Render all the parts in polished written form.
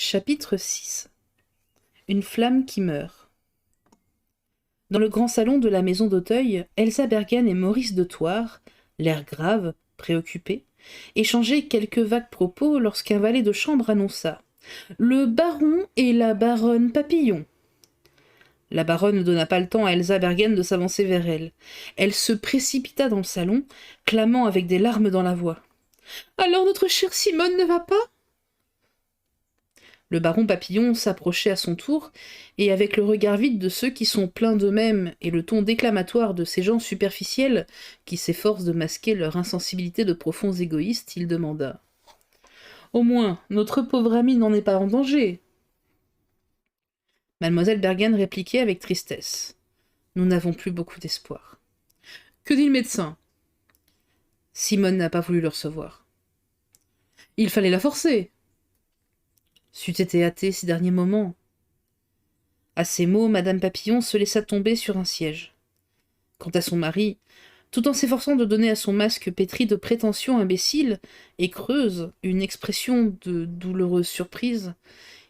Chapitre 6. Une flamme qui meurt. Dans le grand salon de la maison d'Auteuil, Elsa Bergen et Maurice de Thouars, l'air grave, préoccupés, échangeaient quelques vagues propos lorsqu'un valet de chambre annonça « Le baron et la baronne Papillon ». La baronne ne donna pas le temps à Elsa Bergen de s'avancer vers elle. Elle se précipita dans le salon, clamant avec des larmes dans la voix. « Alors notre chère Simone ne va pas ?» Le baron Papillon s'approchait à son tour, et avec le regard vide de ceux qui sont pleins d'eux-mêmes et le ton déclamatoire de ces gens superficiels qui s'efforcent de masquer leur insensibilité de profonds égoïstes, il demanda « Au moins, notre pauvre ami n'en est pas en danger !» Mademoiselle Bergen répliquait avec tristesse « Nous n'avons plus beaucoup d'espoir. »« Que dit le médecin ?» Simone n'a pas voulu le recevoir. « Il fallait la forcer !» C'eût été hâté ces derniers moments. À ces mots, Madame Papillon se laissa tomber sur un siège. Quant à son mari, tout en s'efforçant de donner à son masque pétri de prétentions imbéciles et creuses une expression de douloureuse surprise,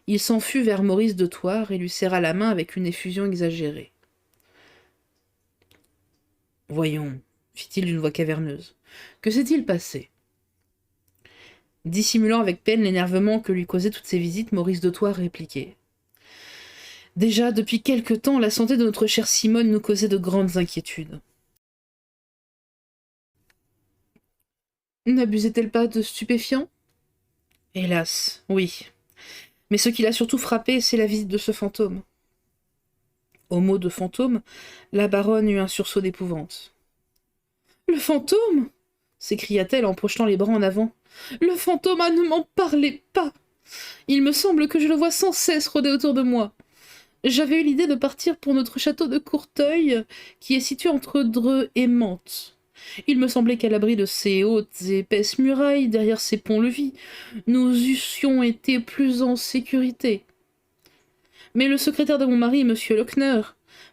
il s'en fut vers Maurice de Thouars et lui serra la main avec une effusion exagérée. « Voyons, fit-il d'une voix caverneuse, que s'est-il passé ?» Dissimulant avec peine l'énervement que lui causaient toutes ces visites, Maurice de Thouars répliquait. « Déjà, depuis quelque temps, la santé de notre chère Simone nous causait de grandes inquiétudes. » N'abusait-elle pas de stupéfiants ? Hélas, oui. Mais ce qui l'a surtout frappé, c'est la visite de ce fantôme. Au mot de fantôme, la baronne eut un sursaut d'épouvante. « Le fantôme !» s'écria-t-elle en projetant les bras en avant. « Le fantôme, ah, ne m'en parlez pas! Il me semble que je le vois sans cesse rôder autour de moi. J'avais eu l'idée de partir pour notre château de Courteuil, qui est situé entre Dreux et Mantes. Il me semblait qu'à l'abri de ces hautes et épaisses murailles, derrière ces ponts-levis, nous eussions été plus en sécurité. Mais le secrétaire de mon mari, M. Lochner,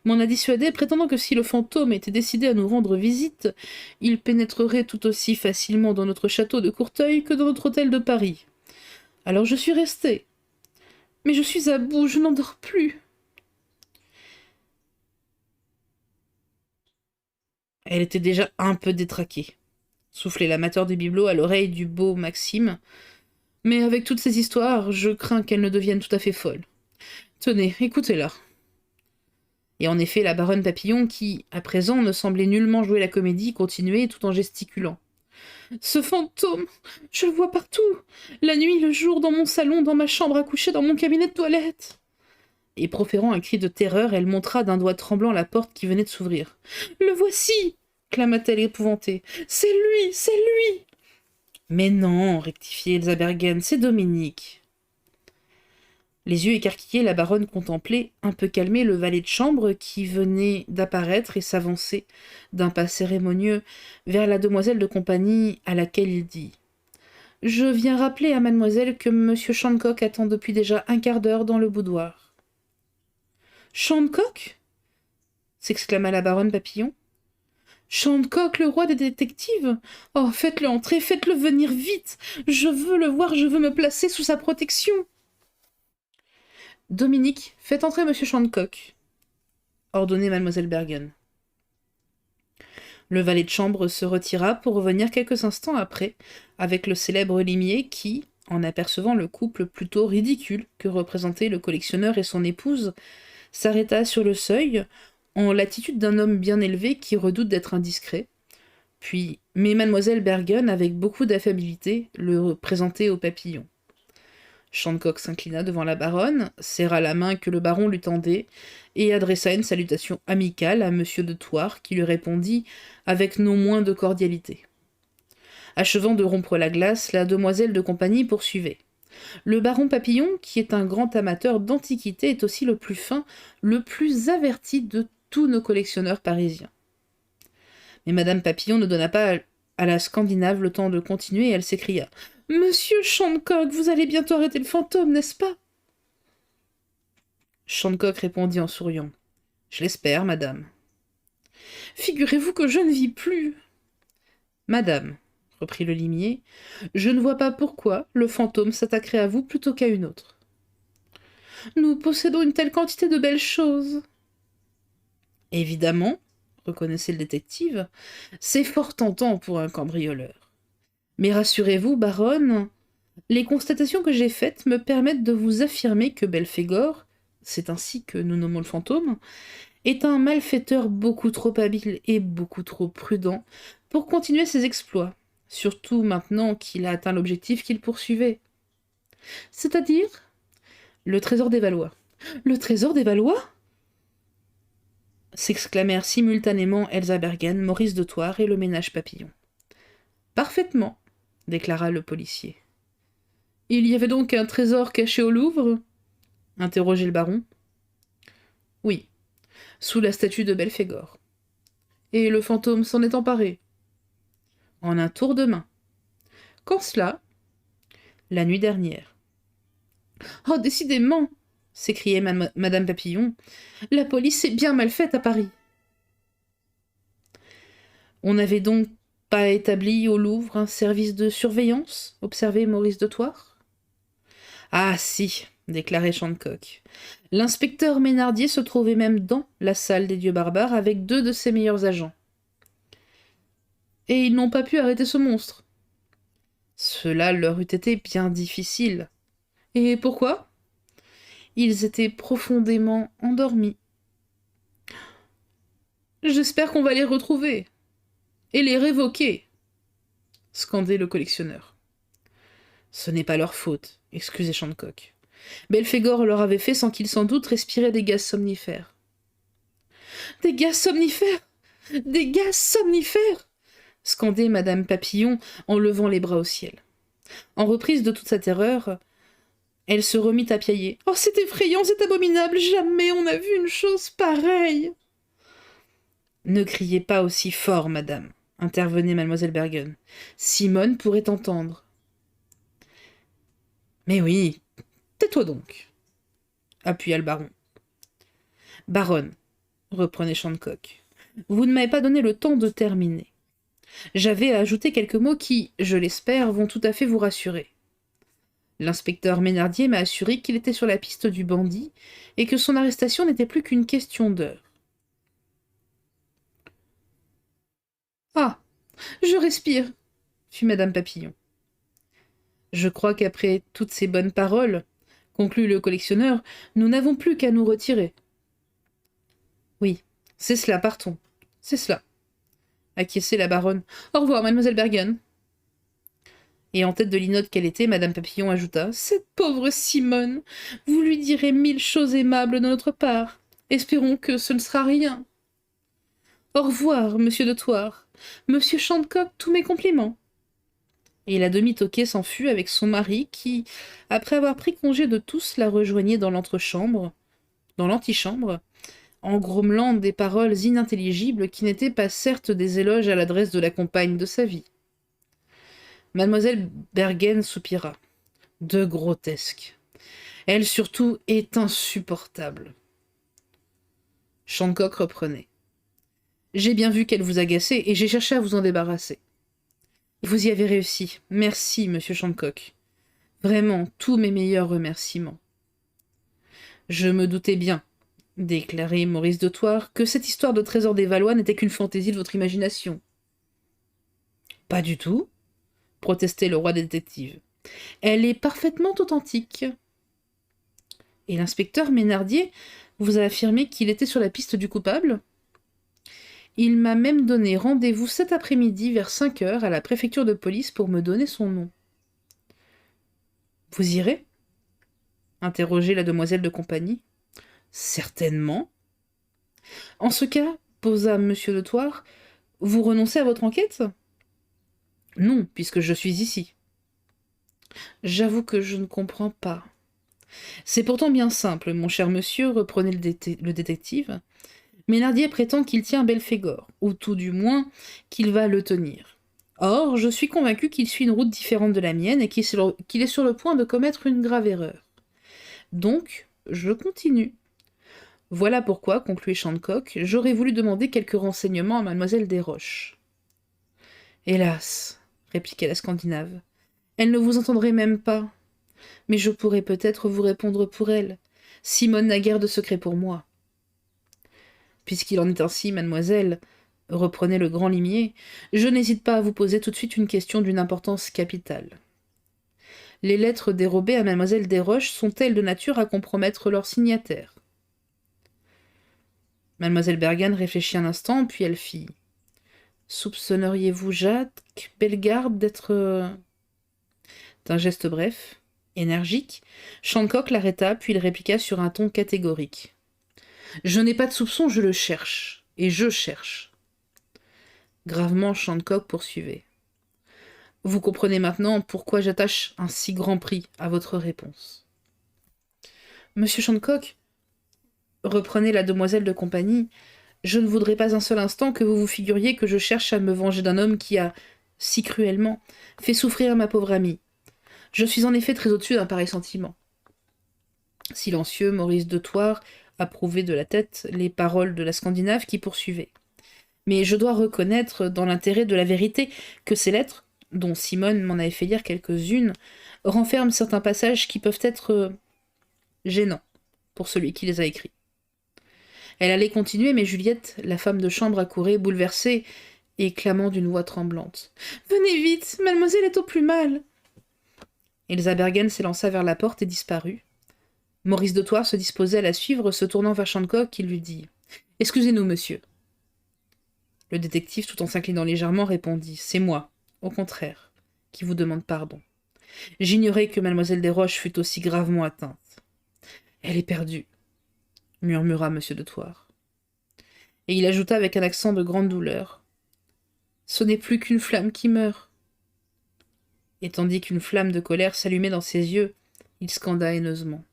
m'en a dissuadé, prétendant que si le fantôme était décidé à nous rendre visite, il pénétrerait tout aussi facilement dans notre château de Courteuil que dans notre hôtel de Paris. Alors je suis restée. Mais je suis à bout, je n'en dors plus. » Elle était déjà un peu détraquée, soufflait l'amateur des bibelots à l'oreille du beau Maxime. « Mais avec toutes ces histoires, je crains qu'elle ne devienne tout à fait folle. Tenez, écoutez-la. » Et en effet, la baronne Papillon, qui, à présent, ne semblait nullement jouer la comédie, continuait tout en gesticulant. « Ce fantôme, je le vois partout, la nuit, le jour, dans mon salon, dans ma chambre à coucher, dans mon cabinet de toilette. » Et proférant un cri de terreur, elle montra d'un doigt tremblant la porte qui venait de s'ouvrir. « Le voici !» clama-t-elle épouvantée. « C'est lui, c'est lui !» « Mais non, rectifiait Elsa Bergen, c'est Dominique. » Les yeux écarquillés, la baronne contemplait, un peu calmée, le valet de chambre qui venait d'apparaître et s'avancer d'un pas cérémonieux vers la demoiselle de compagnie à laquelle il dit « Je viens rappeler à mademoiselle que M. Shancock attend depuis déjà un quart d'heure dans le boudoir. »« Shancock » s'exclama la baronne Papillon. « Shancock, le roi des détectives ? Oh, faites-le entrer, faites-le venir vite. Je veux le voir, je veux me placer sous sa protection. » « Dominique, faites entrer M. Shancock, » ordonnait mademoiselle Bergen. Le valet de chambre se retira pour revenir quelques instants après, avec le célèbre limier qui, en apercevant le couple plutôt ridicule que représentaient le collectionneur et son épouse, s'arrêta sur le seuil, en l'attitude d'un homme bien élevé qui redoute d'être indiscret, puis mit mademoiselle Bergen avec beaucoup d'affabilité le présenter au papillon. Shancock s'inclina devant la baronne, serra la main que le baron lui tendait, et adressa une salutation amicale à M. de Thouars, qui lui répondit avec non moins de cordialité. Achevant de rompre la glace, la demoiselle de compagnie poursuivait. Le baron Papillon, qui est un grand amateur d'antiquités, est aussi le plus fin, le plus averti de tous nos collectionneurs parisiens. Mais madame Papillon ne donna pas à la Scandinave le temps de continuer, et elle s'écria « Monsieur Shancock, vous allez bientôt arrêter le fantôme, n'est-ce pas ?» Shancock répondit en souriant. « Je l'espère, madame. »« Figurez-vous que je ne vis plus. »« Madame, » reprit le limier, « je ne vois pas pourquoi le fantôme s'attaquerait à vous plutôt qu'à une autre. » Nous possédons une telle quantité de belles choses. Évidemment, reconnaissait le détective, c'est fort tentant pour un cambrioleur. Mais rassurez-vous, baronne, les constatations que j'ai faites me permettent de vous affirmer que Belphégor, c'est ainsi que nous nommons le fantôme, est un malfaiteur beaucoup trop habile et beaucoup trop prudent pour continuer ses exploits, surtout maintenant qu'il a atteint l'objectif qu'il poursuivait. C'est-à-dire le trésor des Valois. Le trésor des Valois s'exclamèrent simultanément Elsa Bergen, Maurice de Thouars et le ménage Papillon. Parfaitement, déclara le policier. Il y avait donc un trésor caché au Louvre interrogeait le baron. Oui, sous la statue de Belphégor. Et le fantôme s'en est emparé. En un tour de main. Quand cela? La nuit dernière. Oh, décidément, s'écriait Madame Papillon, la police est bien mal faite à Paris. On n'avait donc pas établi au Louvre un service de surveillance, observait Maurice de Thouars. Ah si, déclarait Shandcock. L'inspecteur Ménardier se trouvait même dans la salle des dieux barbares avec 2 de ses meilleurs agents. Et ils n'ont pas pu arrêter ce monstre. Cela leur eût été bien difficile. Et pourquoi? Ils étaient profondément endormis. J'espère qu'on va les retrouver. Et les révoquer, scandait le collectionneur. Ce n'est pas leur faute, excusait Shandcock. Belphégor leur avait fait sans qu'ils sans doute respiraient des gaz somnifères. Des gaz somnifères! Des gaz somnifères! Scandait Madame Papillon en levant les bras au ciel. En reprise de toute sa terreur, elle se remit à piailler. « Oh, c'est effrayant, c'est abominable, jamais on n'a vu une chose pareille !» Ne criez pas aussi fort, madame, intervenait mademoiselle Bergen. Simone pourrait entendre. Mais oui, tais-toi donc, appuya le baron. Baronne, reprenait Shandcock, vous ne m'avez pas donné le temps de terminer. J'avais à ajouter quelques mots qui, je l'espère, vont tout à fait vous rassurer. L'inspecteur Ménardier m'a assuré qu'il était sur la piste du bandit et que son arrestation n'était plus qu'une question d'heure. Ah, je respire, fit Madame Papillon. Je crois qu'après toutes ces bonnes paroles, conclut le collectionneur, nous n'avons plus qu'à nous retirer. Oui, c'est cela, partons. C'est cela. Acquiesçait la baronne. Au revoir, mademoiselle Bergen. Et en tête de linotte qu'elle était, Madame Papillon ajouta. Cette pauvre Simone, vous lui direz 1000 choses aimables de notre part. Espérons que ce ne sera rien. Au revoir, monsieur de Thouars. Monsieur Shandcock, tous mes compliments. Et la demi-toquée s'enfuit avec son mari qui, après avoir pris congé de tous, la rejoignait dans l'antichambre, en grommelant des paroles inintelligibles qui n'étaient pas certes des éloges à l'adresse de la compagne de sa vie. Mademoiselle Bergen soupira. De grotesque. Elle surtout est insupportable. Shandcock reprenait. J'ai bien vu qu'elle vous agaçait et j'ai cherché à vous en débarrasser. Vous y avez réussi. Merci, monsieur Shandcock. Vraiment, tous mes meilleurs remerciements. Je me doutais bien, déclarait Maurice de Thouars, que cette histoire de trésor des Valois n'était qu'une fantaisie de votre imagination. Pas du tout, protestait le roi des détectives. Elle est parfaitement authentique. Et l'inspecteur Ménardier vous a affirmé qu'il était sur la piste du coupable ? Il m'a même donné rendez-vous cet après-midi vers 5 heures à la préfecture de police pour me donner son nom. Vous irez ? Interrogeait la demoiselle de compagnie. Certainement. En ce cas, posa monsieur de Thouars, vous renoncez à votre enquête ? Non, puisque je suis ici. J'avoue que je ne comprends pas. C'est pourtant bien simple, mon cher monsieur, reprenait le détective. Ménardier prétend qu'il tient Belphégor, ou tout du moins qu'il va le tenir. Or, je suis convaincu qu'il suit une route différente de la mienne et qu'il est sur le point de commettre une grave erreur. Donc, je continue. Voilà pourquoi, concluait Shandcock, j'aurais voulu demander quelques renseignements à mademoiselle Desroches. Hélas, répliqua la Scandinave, elle ne vous entendrait même pas. Mais je pourrais peut-être vous répondre pour elle. Simone n'a guère de secret pour moi. Puisqu'il en est ainsi, mademoiselle, reprenait le grand limier, je n'hésite pas à vous poser tout de suite une question d'une importance capitale. Les lettres dérobées à mademoiselle Desroches sont-elles de nature à compromettre leur signataire? Mademoiselle Bergane réfléchit un instant, puis elle fit: Soupçonneriez-vous Jacques Bellegarde d'être... D'un geste bref, énergique, Shancock l'arrêta, puis il répliqua sur un ton catégorique: Je n'ai pas de soupçon, je le cherche. Et je cherche. Gravement, Shancock poursuivait: Vous comprenez maintenant pourquoi j'attache un si grand prix à votre réponse. Monsieur Shancock, reprenait la demoiselle de compagnie, je ne voudrais pas un seul instant que vous vous figuriez que je cherche à me venger d'un homme qui a, si cruellement, fait souffrir ma pauvre amie. Je suis en effet très au-dessus d'un pareil sentiment. Silencieux, Maurice de Thouars approuvait de la tête les paroles de la Scandinave qui poursuivait. Mais je dois reconnaître, dans l'intérêt de la vérité, que ces lettres, dont Simone m'en avait fait lire quelques-unes, renferment certains passages qui peuvent être gênants pour celui qui les a écrits. Elle allait continuer, mais Juliette, la femme de chambre, accourait, bouleversée, et clamant d'une voix tremblante: Venez vite, mademoiselle est au plus mal. Elsa Bergen s'élança vers la porte et disparut. Maurice de Thouars se disposait à la suivre, se tournant vers Shancock, qui lui dit: Excusez-nous, monsieur. Le détective, tout en s'inclinant légèrement, répondit: C'est moi, au contraire, qui vous demande pardon. J'ignorais que mademoiselle Desroches fût aussi gravement atteinte. Elle est perdue, murmura monsieur de Thouars. Et il ajouta avec un accent de grande douleur: Ce n'est plus qu'une flamme qui meurt. Et tandis qu'une flamme de colère s'allumait dans ses yeux, il scanda haineusement: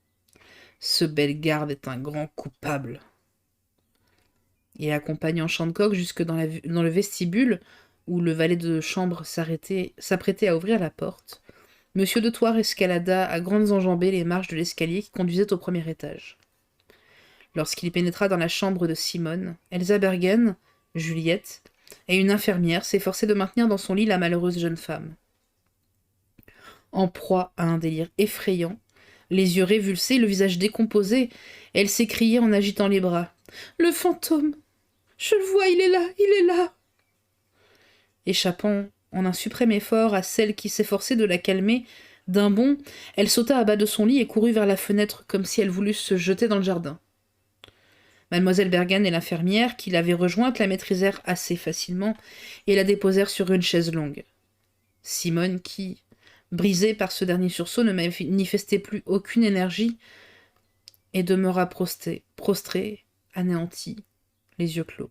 Ce Bellegarde est un grand coupable. Et accompagnant Shancock jusque dans le vestibule, où le valet de chambre s'apprêtait à ouvrir la porte, monsieur de Thouars escalada à grandes enjambées les marches de l'escalier qui conduisait au premier étage. Lorsqu'il pénétra dans la chambre de Simone, Elsa Bergen, Juliette et une infirmière s'efforçaient de maintenir dans son lit la malheureuse jeune femme. En proie à un délire effrayant, les yeux révulsés, le visage décomposé, elle s'écriait en agitant les bras: Le fantôme! Je le vois, il est là, il est là! Échappant en un suprême effort à celle qui s'efforçait de la calmer, d'un bond, elle sauta à bas de son lit et courut vers la fenêtre comme si elle voulût se jeter dans le jardin. Mademoiselle Bergen et l'infirmière, qui l'avaient rejointe, la maîtrisèrent assez facilement et la déposèrent sur une chaise longue. Simone, qui, brisée par ce dernier sursaut, ne manifestait plus aucune énergie et demeura prostrée, anéantie, les yeux clos.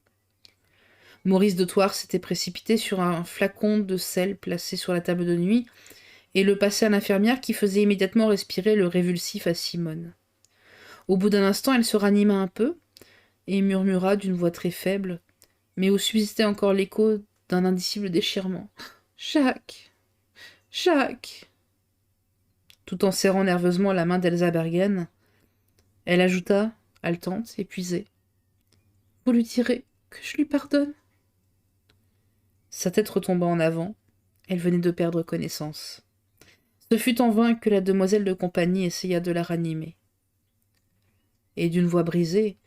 Maurice de Thouars s'était précipité sur un flacon de sel placé sur la table de nuit et le passait à l'infirmière qui faisait immédiatement respirer le révulsif à Simone. Au bout d'un instant, elle se ranima un peu et murmura d'une voix très faible, mais où subsistait encore l'écho d'un indicible déchirement: Jacques! Jacques! Tout en serrant nerveusement la main d'Elsa Bergen, elle ajouta, haletante, épuisée: Vous lui direz que je lui pardonne. Sa tête retomba en avant, elle venait de perdre connaissance. Ce fut en vain que la demoiselle de compagnie essaya de la ranimer. Et d'une voix brisée,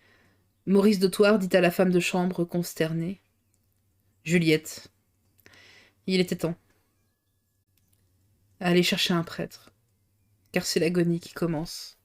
Maurice de Thouars dit à la femme de chambre consternée: Juliette, il était temps. Allez chercher un prêtre, car c'est l'agonie qui commence.